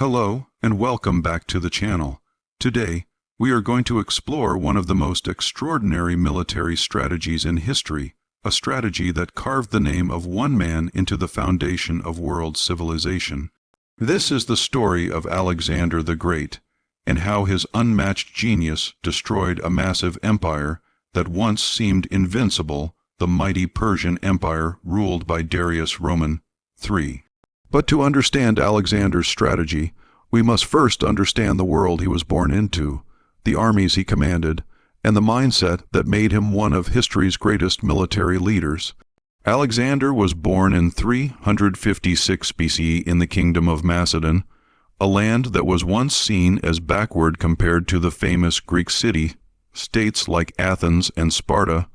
Hello, and welcome back to the channel. Today, we are going to explore one of the most extraordinary military strategies in history, a strategy that carved the name of one man into the foundation of world civilization. This is the story of Alexander the Great, and how his unmatched genius destroyed a massive empire that once seemed invincible, the mighty Persian Empire ruled by Darius III. But to understand Alexander's strategy, we must first understand the world he was born into, the armies he commanded, and the mindset that made him one of history's greatest military leaders. Alexander was born in 356 BCE in the Kingdom of Macedon, a land that was once seen as backward compared to the famous Greek city-states like Athens and Sparta.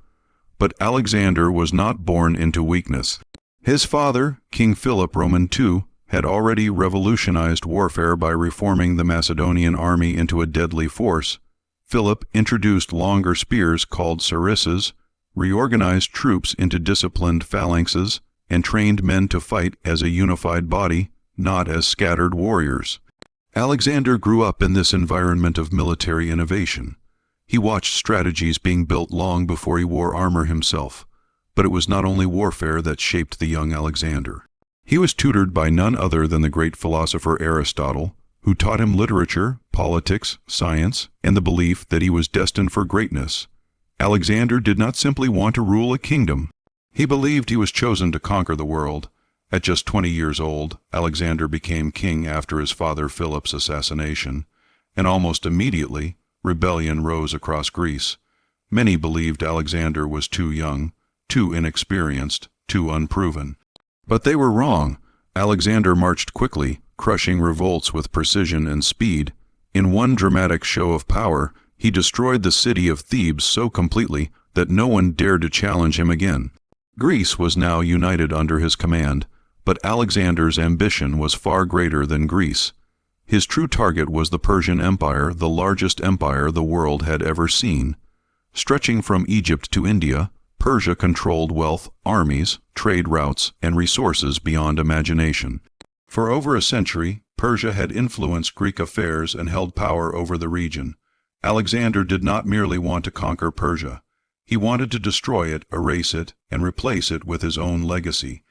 But Alexander was not born into weakness. His father, King Philip II, had already revolutionized warfare by reforming the Macedonian army into a deadly force. Philip introduced longer spears called sarissas, reorganized troops into disciplined phalanxes, and trained men to fight as a unified body, not as scattered warriors. Alexander grew up in this environment of military innovation. He watched strategies being built long before he wore armor himself. But it was not only warfare that shaped the young Alexander. He was tutored by none other than the great philosopher Aristotle, who taught him literature, politics, science, and the belief that he was destined for greatness. Alexander did not simply want to rule a kingdom. He believed he was chosen to conquer the world. At just 20 years old, Alexander became king after his father Philip's assassination, and almost immediately, rebellion rose across Greece. Many believed Alexander was too young, too inexperienced, too unproven. But they were wrong. Alexander marched quickly, crushing revolts with precision and speed. In one dramatic show of power, he destroyed the city of Thebes so completely that no one dared to challenge him again. Greece was now united under his command, but Alexander's ambition was far greater than Greece. His true target was the Persian Empire, the largest empire the world had ever seen. Stretching from Egypt to India, Persia controlled wealth, armies, trade routes, and resources beyond imagination. For over a century, Persia had influenced Greek affairs and held power over the region. Alexander did not merely want to conquer Persia. He wanted to destroy it, erase it, and replace it with his own legacy.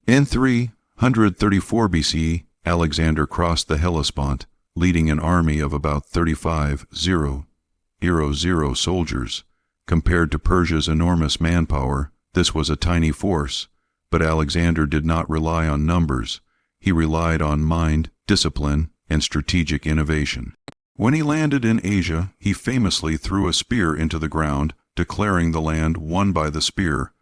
In 334 BCE, Alexander crossed the Hellespont, leading an army of about 35,000 soldiers. Compared to Persia's enormous manpower, this was a tiny force, but Alexander did not rely on numbers. He relied on mind, discipline, and strategic innovation. When he landed in Asia, he famously threw a spear into the ground, declaring the land won by the spear.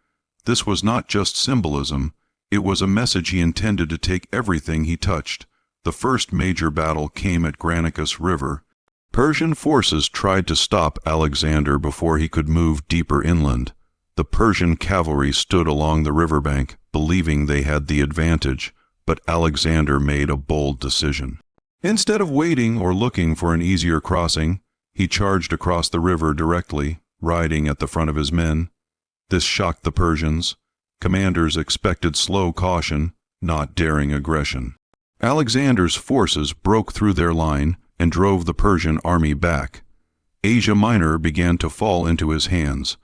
This was not just symbolism, it was a message he intended to take everything he touched. The first major battle came at Granicus River. Persian forces tried to stop Alexander before he could move deeper inland. The Persian cavalry stood along the riverbank, believing they had the advantage, but Alexander made a bold decision. Instead of waiting or looking for an easier crossing, he charged across the river directly, riding at the front of his men. This shocked the Persians. Commanders expected slow caution, not daring aggression. Alexander's forces broke through their line and drove the Persian army back. Asia Minor began to fall into his hands.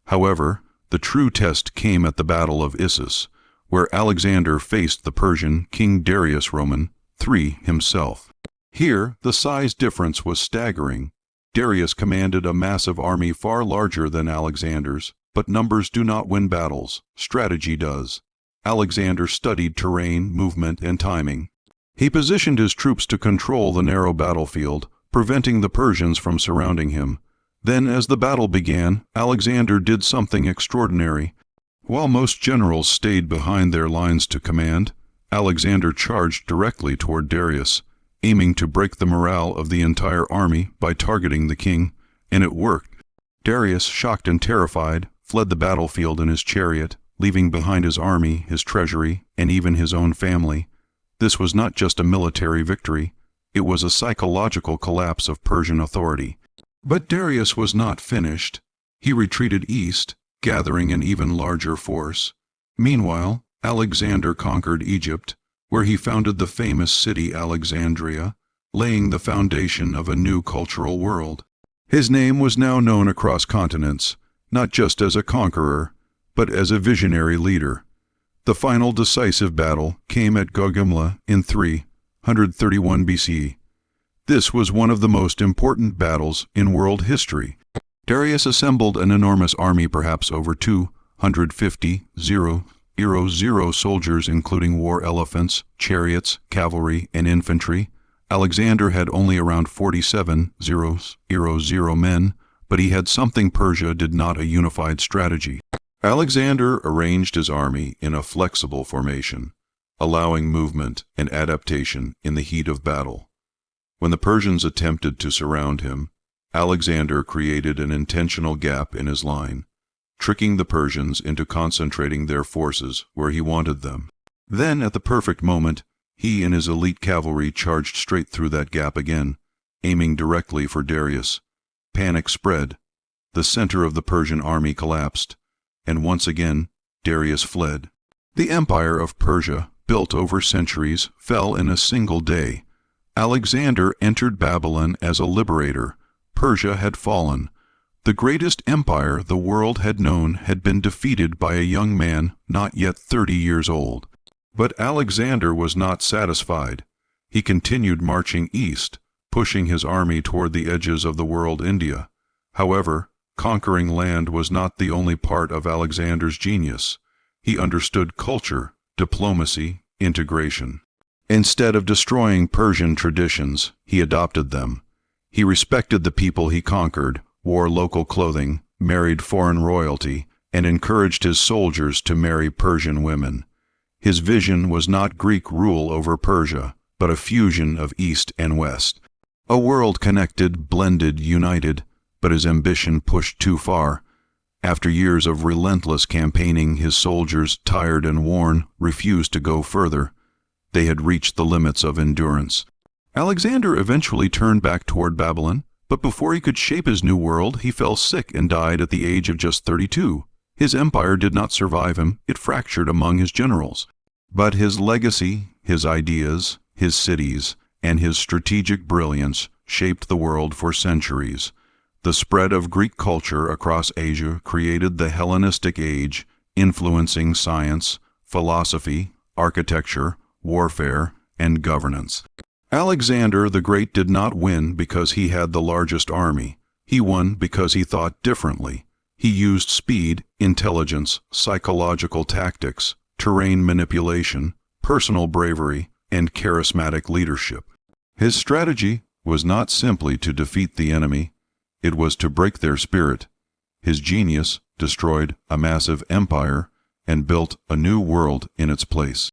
However, the true test came at the Battle of Issus, where Alexander faced the Persian King Darius III himself. Here, the size difference was staggering. Darius commanded a massive army far larger than Alexander's, but numbers do not win battles, strategy does. Alexander studied terrain, movement, and timing. He positioned his troops to control the narrow battlefield, preventing the Persians from surrounding him. Then, as the battle began, Alexander did something extraordinary. While most generals stayed behind their lines to command, Alexander charged directly toward Darius, aiming to break the morale of the entire army by targeting the king, and it worked. Darius, shocked and terrified, fled the battlefield in his chariot, leaving behind his army, his treasury, and even his own family. This was not just a military victory, it was a psychological collapse of Persian authority. But Darius was not finished. He retreated east, gathering an even larger force. Meanwhile, Alexander conquered Egypt, where he founded the famous city Alexandria, laying the foundation of a new cultural world. His name was now known across continents, not just as a conqueror, but as a visionary leader. The final decisive battle came at Gaugamela in 331 BCE. This was one of the most important battles in world history. Darius assembled an enormous army, perhaps over 250,000 soldiers, including war elephants, chariots, cavalry, and infantry. Alexander had only around 47,000 men, but he had something Persia did not: a unified strategy. Alexander arranged his army in a flexible formation, allowing movement and adaptation in the heat of battle. When the Persians attempted to surround him, Alexander created an intentional gap in his line, tricking the Persians into concentrating their forces where he wanted them. Then, at the perfect moment, he and his elite cavalry charged straight through that gap again, aiming directly for Darius. Panic spread. The center of the Persian army collapsed, and once again Darius fled. The empire of Persia, built over centuries, fell in a single day. Alexander entered Babylon as a liberator. Persia had fallen. The greatest empire the world had known had been defeated by a young man not yet 30 years old. But Alexander was not satisfied. He continued marching east, pushing his army toward the edges of the world India. However, conquering land was not the only part of Alexander's genius. He understood culture, diplomacy, integration. Instead of destroying Persian traditions, he adopted them. He respected the people he conquered, wore local clothing, married foreign royalty, and encouraged his soldiers to marry Persian women. His vision was not Greek rule over Persia, but a fusion of East and West. A world connected, blended, united, but his ambition pushed too far. After years of relentless campaigning, his soldiers, tired and worn, refused to go further. They had reached the limits of endurance. Alexander eventually turned back toward Babylon, but before he could shape his new world, he fell sick and died at the age of just 32. His empire did not survive him. It fractured among his generals. But his legacy, his ideas, his cities, and his strategic brilliance shaped the world for centuries. The spread of Greek culture across Asia created the Hellenistic age, influencing science, philosophy, architecture, warfare, and governance. Alexander the Great did not win because he had the largest army. He won because he thought differently. He used speed, intelligence, psychological tactics, terrain manipulation, personal bravery, and charismatic leadership. His strategy was not simply to defeat the enemy, it was to break their spirit. His genius destroyed a massive empire and built a new world in its place.